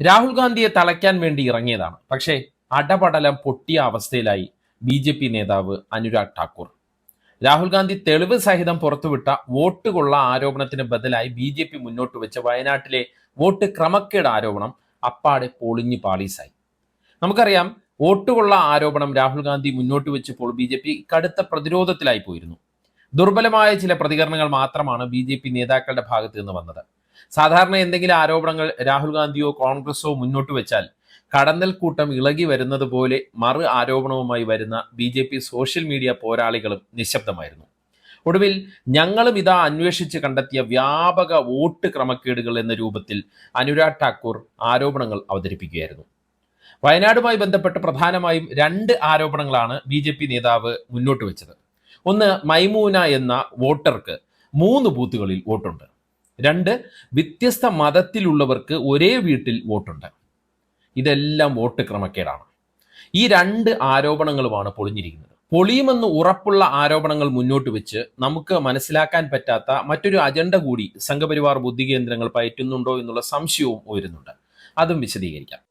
രാഹുൽ ഗാന്ധിയെ തളയ്ക്കാൻ വേണ്ടി ഇറങ്ങിയതാണ്. പക്ഷേ അടപടലം പൊട്ടിയ അവസ്ഥയിലായി ബി നേതാവ് അനുരാഗ് ഠാക്കൂർ. രാഹുൽ ഗാന്ധി തെളിവ് സഹിതം പുറത്തുവിട്ട വോട്ട് കൊള്ള ആരോപണത്തിന് ബദലായി മുന്നോട്ട് വെച്ച വയനാട്ടിലെ വോട്ട് ക്രമക്കേട് ആരോപണം അപ്പാടെ പൊളിഞ്ഞു പാളീസായി. നമുക്കറിയാം, വോട്ട് കൊള്ള ആരോപണം രാഹുൽ ഗാന്ധി മുന്നോട്ട് വെച്ചപ്പോൾ ബി കടുത്ത പ്രതിരോധത്തിലായി പോയിരുന്നു. ദുർബലമായ ചില പ്രതികരണങ്ങൾ മാത്രമാണ് ബി നേതാക്കളുടെ ഭാഗത്ത് നിന്ന് വന്നത്. സാധാരണ എന്തെങ്കിലും ആരോപണങ്ങൾ രാഹുൽ ഗാന്ധിയോ കോൺഗ്രസോ മുന്നോട്ട് വെച്ചാൽ കടന്നൽ കൂട്ടം ഇളകി വരുന്നത് പോലെ മറു ആരോപണവുമായി വരുന്ന സോഷ്യൽ മീഡിയ പോരാളികളും നിശബ്ദമായിരുന്നു. ഒടുവിൽ ഞങ്ങളും ഇതാ അന്വേഷിച്ച് കണ്ടെത്തിയ വ്യാപക വോട്ട് ക്രമക്കേടുകൾ എന്ന രൂപത്തിൽ അനുരാഗ് ഠാക്കൂർ ആരോപണങ്ങൾ അവതരിപ്പിക്കുകയായിരുന്നു. വയനാടുമായി ബന്ധപ്പെട്ട് പ്രധാനമായും 2 ആരോപണങ്ങളാണ് ബി നേതാവ് മുന്നോട്ട് വെച്ചത്. ഒന്ന്, മൈമൂന എന്ന വോട്ടർക്ക് 3 ബൂത്തുകളിൽ വോട്ടുണ്ട്. 2, വ്യത്യസ്ത മതത്തിലുള്ളവർക്ക് ഒരേ വീട്ടിൽ വോട്ടുണ്ട്. ഇതെല്ലാം വോട്ട് ക്രമക്കേടാണ്. ഈ 2 ആരോപണങ്ങളുമാണ് പൊളിഞ്ഞിരിക്കുന്നത്. പൊളിയുമെന്ന് ഉറപ്പുള്ള ആരോപണങ്ങൾ മുന്നോട്ട് വെച്ച് നമുക്ക് മനസ്സിലാക്കാൻ പറ്റാത്ത മറ്റൊരു അജണ്ട കൂടി സംഘപരിവാർ ബുദ്ധികേന്ദ്രങ്ങൾ പയറ്റുന്നുണ്ടോ എന്നുള്ള സംശയവും ഉയരുന്നുണ്ട്. അതും വിശദീകരിക്കാം.